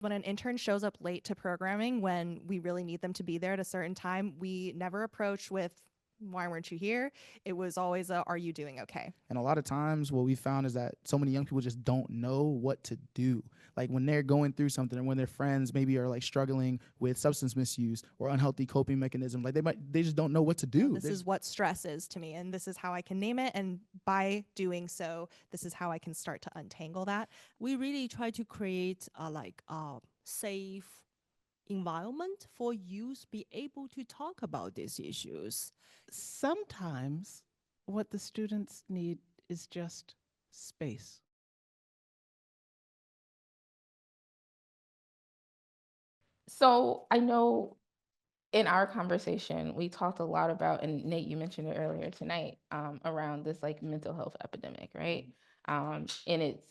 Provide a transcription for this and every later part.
When an intern shows up late to programming when we really need them to be there at a certain time, we never approach with, why weren't you here? It was always a, are you doing okay? And a lot of times what we found is that so many young people just don't know what to do. Like when they're going through something and when their friends maybe are like struggling with substance misuse or unhealthy coping mechanism, like they just don't know what to do. This is what stress is to me, and this is how I can name it. And by doing so, this is how I can start to untangle that. We really try to create a safe environment for youth be able to talk about these issues. Sometimes what the students need is just space. So I know in our conversation, we talked a lot about, and Nate, you mentioned it earlier tonight, around this like mental health epidemic, right? And it's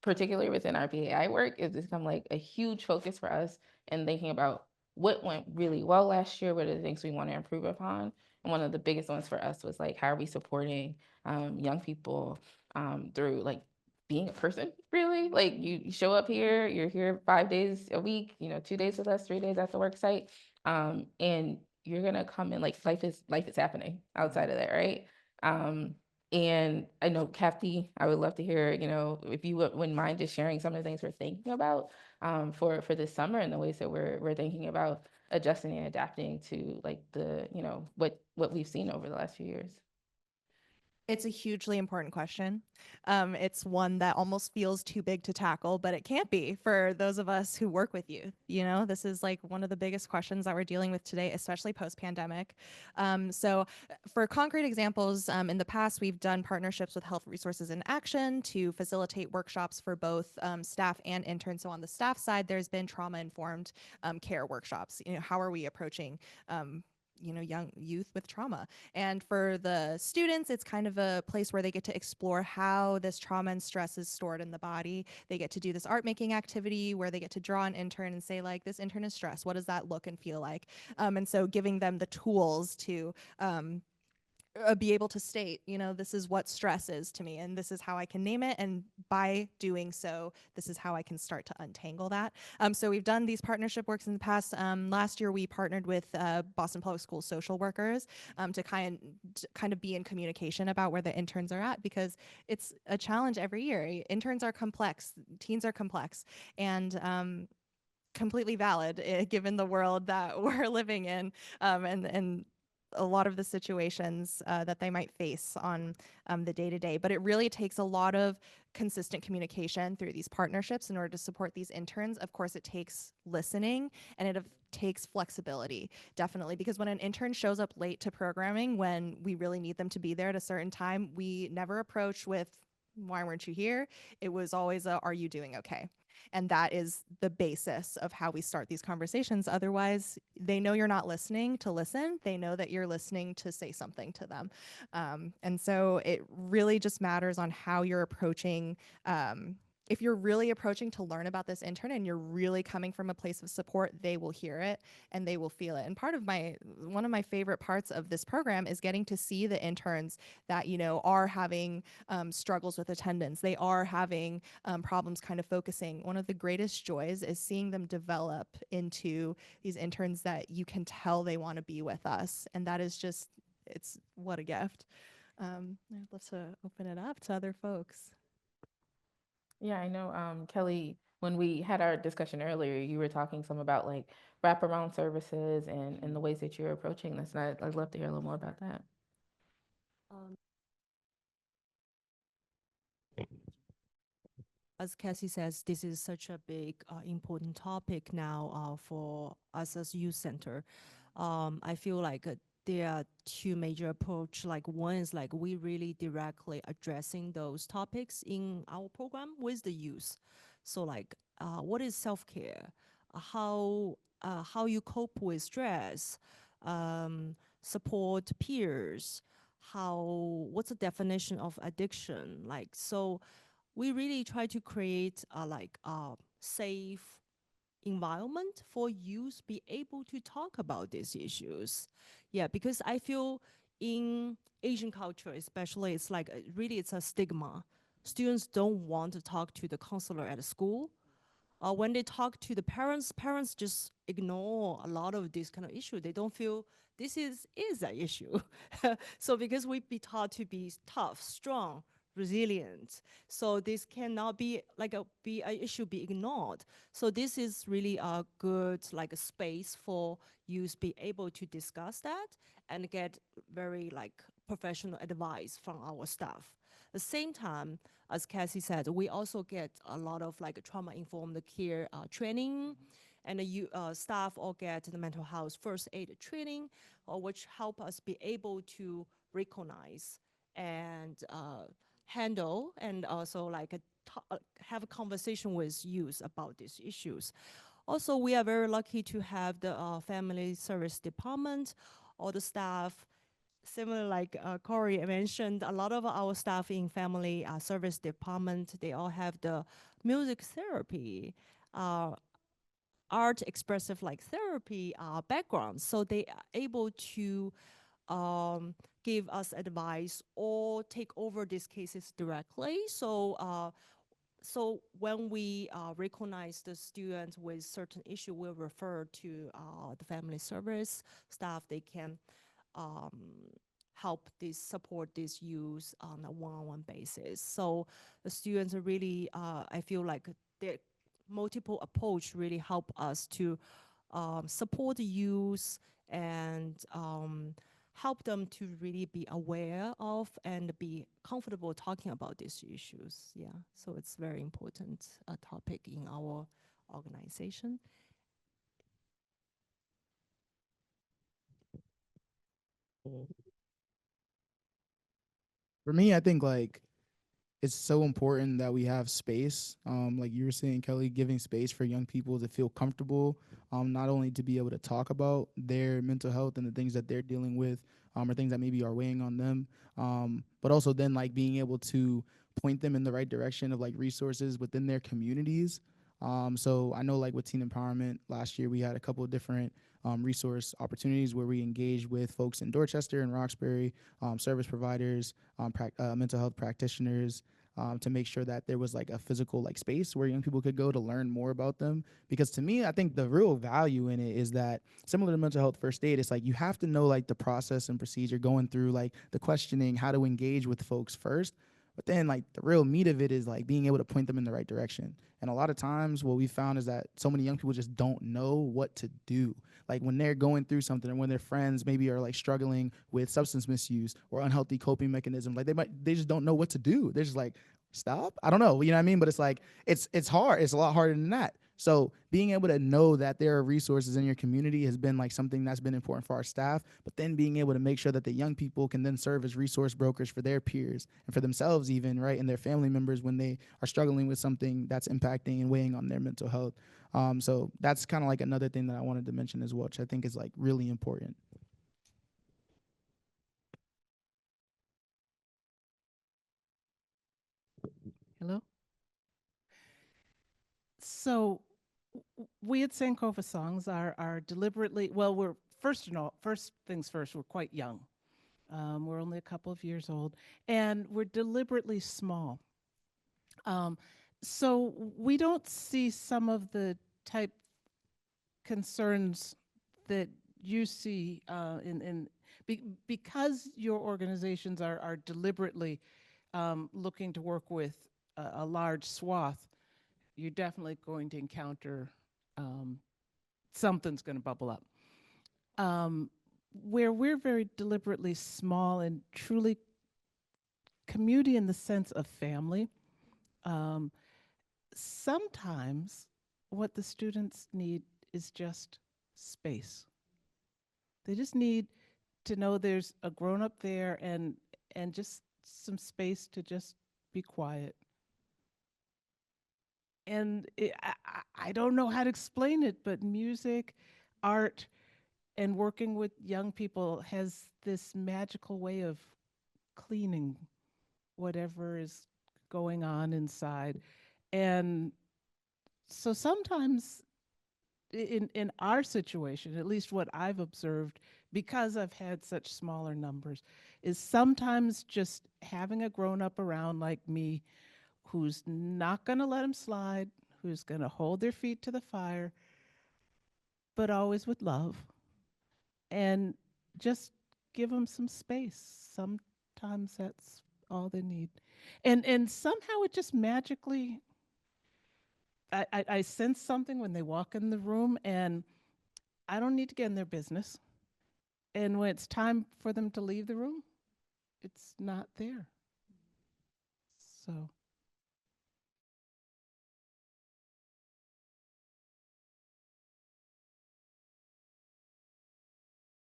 particularly within our PAI work, it's become like a huge focus for us in thinking about what went really well last year, what are the things we want to improve upon. And one of the biggest ones for us was like, how are we supporting young people through like being a person, really? Like you show up here, you're here 5 days a week, 2 days with us, 3 days at the work site, and you're gonna come in like life is happening outside of that, right? Um, and I know Kathy, I would love to hear, if you wouldn't mind just sharing some of the things we're thinking about for this summer and the ways that we're thinking about adjusting and adapting to like the, what we've seen over the last few years. It's a hugely important question. It's one that almost feels too big to tackle, but it can't be for those of us who work with youth. This is like one of the biggest questions that we're dealing with today, especially post-pandemic. So for concrete examples, in the past, we've done partnerships with Health Resources in Action to facilitate workshops for both staff and interns. So on the staff side, there's been trauma-informed care workshops. How are we approaching young youth with trauma? And for the students, it's kind of a place where they get to explore how this trauma and stress is stored in the body. They get to do this art making activity where they get to draw an intern and say, like, this intern is stressed. What does that look and feel like? And so giving them the tools to be able to state, this is what stress is to me, and this is how I can name it. And by doing so, this is how I can start to untangle that. So we've done these partnership works in the past. Last year, we partnered with Boston Public School social workers to kind of be in communication about where the interns are at, because it's a challenge every year. Interns are complex, teens are complex, and completely valid given the world that we're living in, and a lot of the situations that they might face on the day-to-day. But it really takes a lot of consistent communication through these partnerships in order to support these interns. Of course, it takes listening, and it takes flexibility, definitely, because when an intern shows up late to programming when we really need them to be there at a certain time, we never approach with, why weren't you here? It was always a, are you doing okay? And that is the basis of how we start these conversations. Otherwise, they know you're not listening to listen. They know that you're listening to say something to them. And so it really just matters on how you're approaching. If you're really approaching to learn about this intern and you're really coming from a place of support, they will hear it and they will feel it. And one of my favorite parts of this program is getting to see the interns that, are having struggles with attendance. They are having problems kind of focusing. One of the greatest joys is seeing them develop into these interns that you can tell they want to be with us. And that is just, it's what a gift. I'd love to open it up to other folks. Yeah, I know, Kelly, when we had our discussion earlier, you were talking some about like wraparound services and the ways that you're approaching this. And I'd love to hear a little more about that. Um, as Cassie says, this is such a big, important topic now for us as youth center. I feel like there are two major approach. Like one is like we really directly addressing those topics in our program with the youth. So like, what is self-care? How you cope with stress, support peers, what's the definition of addiction? Like, so we really try to create a safe environment for youth be able to talk about these issues. Yeah, because I feel in Asian culture, especially, it's like it's a stigma. Students don't want to talk to the counselor at school. When they talk to the parents, parents just ignore a lot of this kind of issue. They don't feel this is an issue. So because we be taught to be tough, strong, resilient, so this cannot be like a issue be ignored. So this is really a good like a space for youth be able to discuss that and get very like professional advice from our staff. At the same time, as Cassie said, we also get a lot of like trauma-informed care training, and you staff all get the mental health first aid training, which help us be able to recognize and handle and also like have a conversation with youth about these issues. Also, we are very lucky to have the family service department, all the staff similar like Corey mentioned, a lot of our staff in family service department, they all have the music therapy, uh, art expressive like therapy background. So they are able to give us advice or take over these cases directly. So when we recognize the student with certain issue, we'll refer to the family service staff. They can um, help this support this youth on a one-on-one basis. So the students are really, I feel like the multiple approach really help us to support the youth and help them to really be aware of and be comfortable talking about these issues. Yeah, so it's very important topic in our organization. For me, I think like it's so important that we have space. Like you were saying, Kelly, giving space for young people to feel comfortable, not only to be able to talk about their mental health and the things that they're dealing with, or things that maybe are weighing on them, but also then like being able to point them in the right direction of like resources within their communities. So I know like with teen empowerment last year, we had a couple of different resource opportunities where we engaged with folks in Dorchester and Roxbury, service providers, mental health practitioners, to make sure that there was like a physical like space where young people could go to learn more about them. Because to me, I think the real value in it is that similar to mental health first aid, it's like you have to know like the process and procedure going through like the questioning, how to engage with folks first. But then like the real meat of it is like being able to point them in the right direction. And a lot of times what we found is that so many young people just don't know what to do. Like when they're going through something and when their friends maybe are like struggling with substance misuse or unhealthy coping mechanism, like they just don't know what to do. They're just like, stop. I don't know. You know what I mean? But it's like it's hard. It's a lot harder than that. So being able to know that there are resources in your community has been like something that's been important for our staff, but then being able to make sure that the young people can then serve as resource brokers for their peers and for themselves even, right, and their family members when they are struggling with something that's impacting and weighing on their mental health. So that's kind of like another thing that I wanted to mention as well, which I think is like really important. Hello? So we at Sankofa Songs are deliberately, well, we're first things first, we're quite young. We're only a couple of years old, and we're deliberately small. Um, so we don't see some of the type concerns that you see because your organizations are deliberately looking to work with a large swath. You're definitely going to encounter um, something's going to bubble up. Where we're very deliberately small and truly community in the sense of family, um, sometimes what the students need is just space. They just need to know there's a grown up there and just some space to just be quiet. And I don't know how to explain it, but music, art, and working with young people has this magical way of cleaning whatever is going on inside. And so sometimes in our situation, at least what I've observed, because I've had such smaller numbers, is sometimes just having a grown up around like me who's not going to let him slide, who's going to hold their feet to the fire, but always with love, and just give them some space. Sometimes that's all they need. And somehow it just magically, I sense something when they walk in the room, and I don't need to get in their business. And when it's time for them to leave the room, it's not there. So